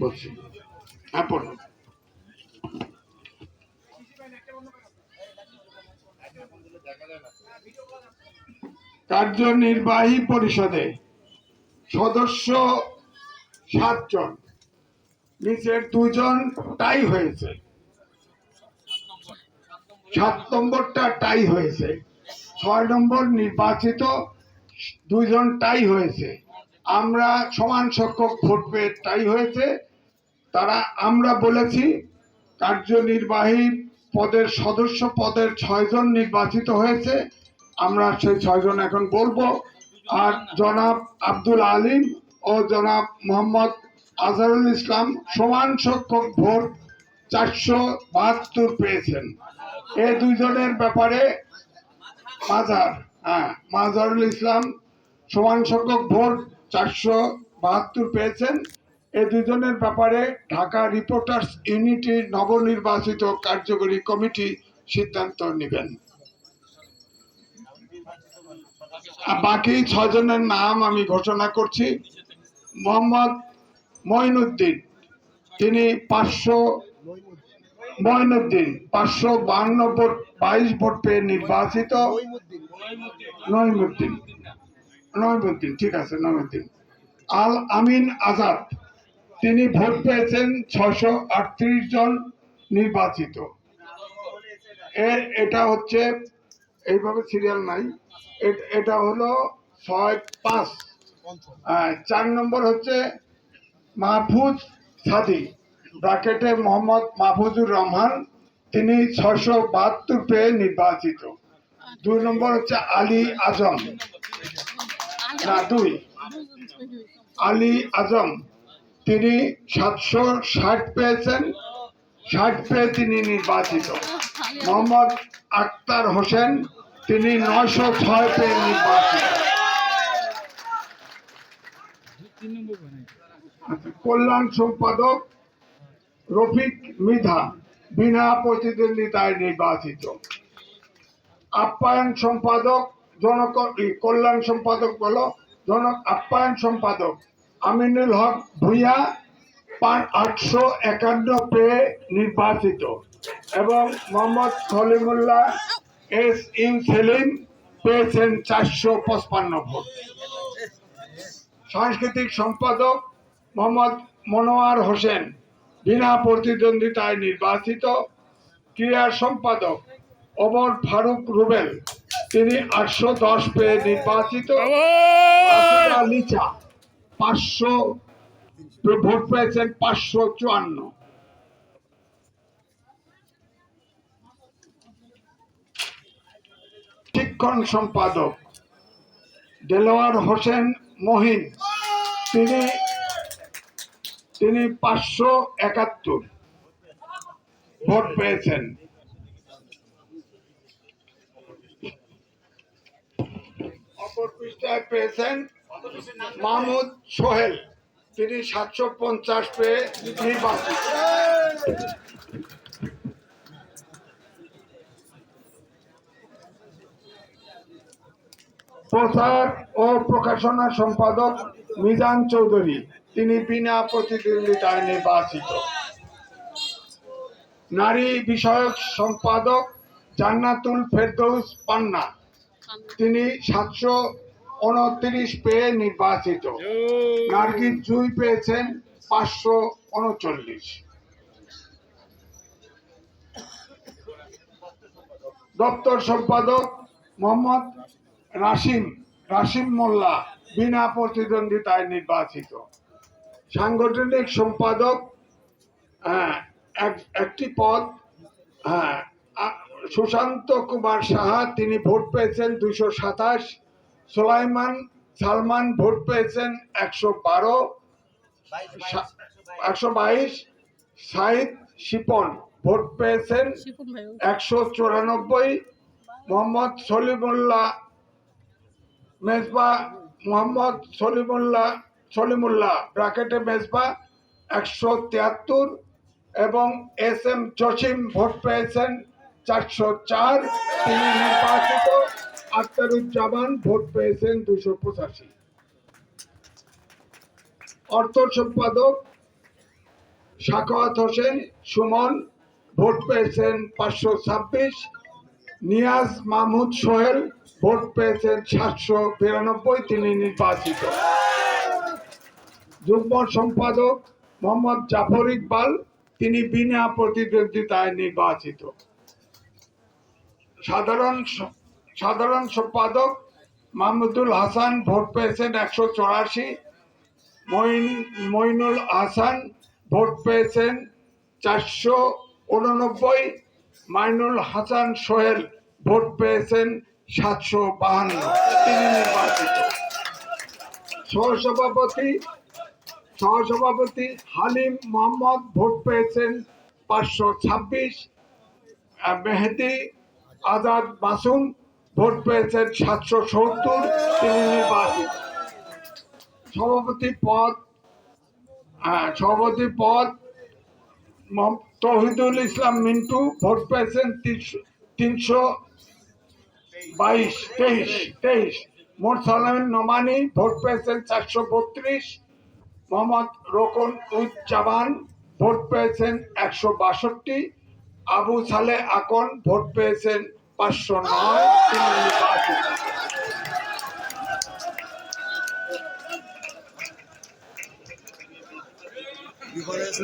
বলছি। হ্যাঁ, পড়ুন। কার্যনির্বাহী পরিষদে সদস্য 7 জন, নিচের 2 জন টাই হয়েছে, 7 নম্বরটা টাই হয়েছে, 6 নম্বর নির্বাচিত 2 জন টাই হয়েছে। আমরা সমান সংখ্যক ভোট পেয়ে টাই হয়েছে। তারা আমরা বলেছি কার্যনির্বাহী পদের সদস্য পদের 6 জন নির্বাচিত হয়েছে। আমরা সেই 6 জন এখন বলবো। আর জনাব আব্দুল আলিম ও জনাব মোহাম্মদ আজহারুল ইসলাম সমান সংখ্যক ভোট 472 পেয়েছেন। এই 2 জনের ব্যাপারে মাজহারুল ইসলাম সমান সংখ্যক ভোট 472 পেয়েছেন। এই 2 জনের ব্যাপারে ঢাকা রিপোর্টার্স ইউনিটির নবনির্বাচিত কার্যকরী কমিটি সিদ্ধান্ত নেবেন। বাকি 6 জনের নাম আমি ঘোষণা করছি। মোহাম্মদ মঈনুদ্দিন, তিনি 552 ভোট 22 ভোট পেয়ে নির্বাচিত। নঈমুদ্দিন, ঠিক আছে, নঈমুদ্দিন। আল আমিন আজাদ, তিনি ভোট পেয়েছেন 638 জন নির্বাচিত। এটা হচ্ছে এইভাবে সিরিয়াল নাই, এটা হলো 6-5। 4 নম্বর হচ্ছে মাহফুজ সাদি, ব্র্যাকেটে মোহাম্মদ মাহফুজুর রহমান, তিনি 672 পেয়ে নির্বাচিত। 2 নম্বর হচ্ছে আলী আজম, আলী আজম, তিনি 760 পেয়েছেন, 60 পেয়ে তিনি নির্বাচিত। মোহাম্মদ আক্তার হোসেন, তিনি 906 পেয়ে নির্বাচিত। কল্যাণ সম্পাদক রফিক মৃধা, বিনা প্রতিদ্বন্দ্বিতায় নির্বাচিত। আপ্যায়ন সম্পাদক কল্যাণ সম্পাদক বলো আপ্যায়ন সম্পাদক আমিনুল হক ভূঁইয়া 851 পেয়ে নির্বাচিত এবং মোহাম্মদ সলিমুল্লাহ SU সেলিম পেয়েছেন 455 ভোট। সাংস্কৃতিক সম্পাদক মোহাম্মদ মনোয়ার হোসেন, বিনা প্রতিদ্বন্দ্বিতায় নির্বাচিত। ক্রীড়া সম্পাদক ওমর ফারুক রুবেল, তিনি 810 পেয়ে নির্বাচিত। লিচা 500 ভোট পেয়েছেন 554। শিক্ষণ সম্পাদক দেলোয়ার হোসেন মহিন, তিনি 571 ভোট পেয়েছেন। অপর পৃষ্ঠায় পেয়েছেন মাহমুদ সোহেল, তিনি 750 পেয়ে নির্বাচিত। প্রচার ও প্রকাশনা সম্পাদক মিজান চৌধুরী, তিনি বিনা প্রতিদ্বন্দ্বিতায় নির্বাচিত। নারী বিষয়ক সম্পাদক জান্নাতুল ফেরদৌস পান্না, তিনি 729 পেয়ে নির্বাচিত। নার্গিস জুই পেয়েছেন 539। দপ্তর সম্পাদক মোহাম্মদ রাশিম মোল্লা, বিনা প্রতিদ্বন্দ্বিতায় নির্বাচিত। সাংগঠনিক সম্পাদক একটি পদ, সুশান্ত কুমার সাহা, তিনি ভোট পেয়েছেন 227। সুলাইমান সালমান ভোট পেয়েছেন 122। সাইদ শিপন ভোট পেয়েছেন 194। মোহাম্মদ সলিমুল্লাহ ব্র্যাকেটে মেজবা 173 এবং SM জসিম ভোট পেয়েছেন 404, তিনি নির্বাচিত। আখতারুজ্জামান ভোট পেয়েছেন 285। অর্থ সম্পাদক সাখাওয়াত হোসেন সুমন ভোট পেয়েছেন 526। নিয়াজ মাহমুদ সোহেল ভোট পেয়েছেন 792, তিনি নির্বাচিত। যুগ্ম সম্পাদক মোহাম্মদ জাফর ইকবাল, তিনি বিনা প্রতিদ্বন্দ্বিতায় নির্বাচিত। সাধারণ সম্পাদক মাহমুদুল হাসান ভোট পেয়েছেন 184। মইনুল হাসান ভোট পেয়েছেন 489। মাইনুল হাসান সোহেল ভোট পেয়েছেন 752, তিনি নির্বাচিত। সহসভাপতি হালিম মোহাম্মদ ভোট পেয়েছেন 526। মেহেদি আজাদ মাসুম ভোট পেয়েছেন 770, তিনি নির্বাচিত। সভাপতি পদ তৌহিদুল ইসলাম মিন্টু ভোট পেয়েছেন 323। মোরসালামিন নোমানি ভোট পেয়েছেন 432। মোহাম্মদ রোকন উজ্জামান ভোট পেয়েছেন 162। আবু সালে আকন ভোট পেয়েছেন 509, তিনি নির্বাচিত।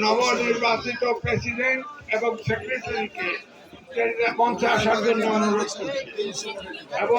নবনির্বাচিত প্রেসিডেন্ট এবং সেক্রেটারিকে মঞ্চে আসার জন্য অনুরোধ করছি এবং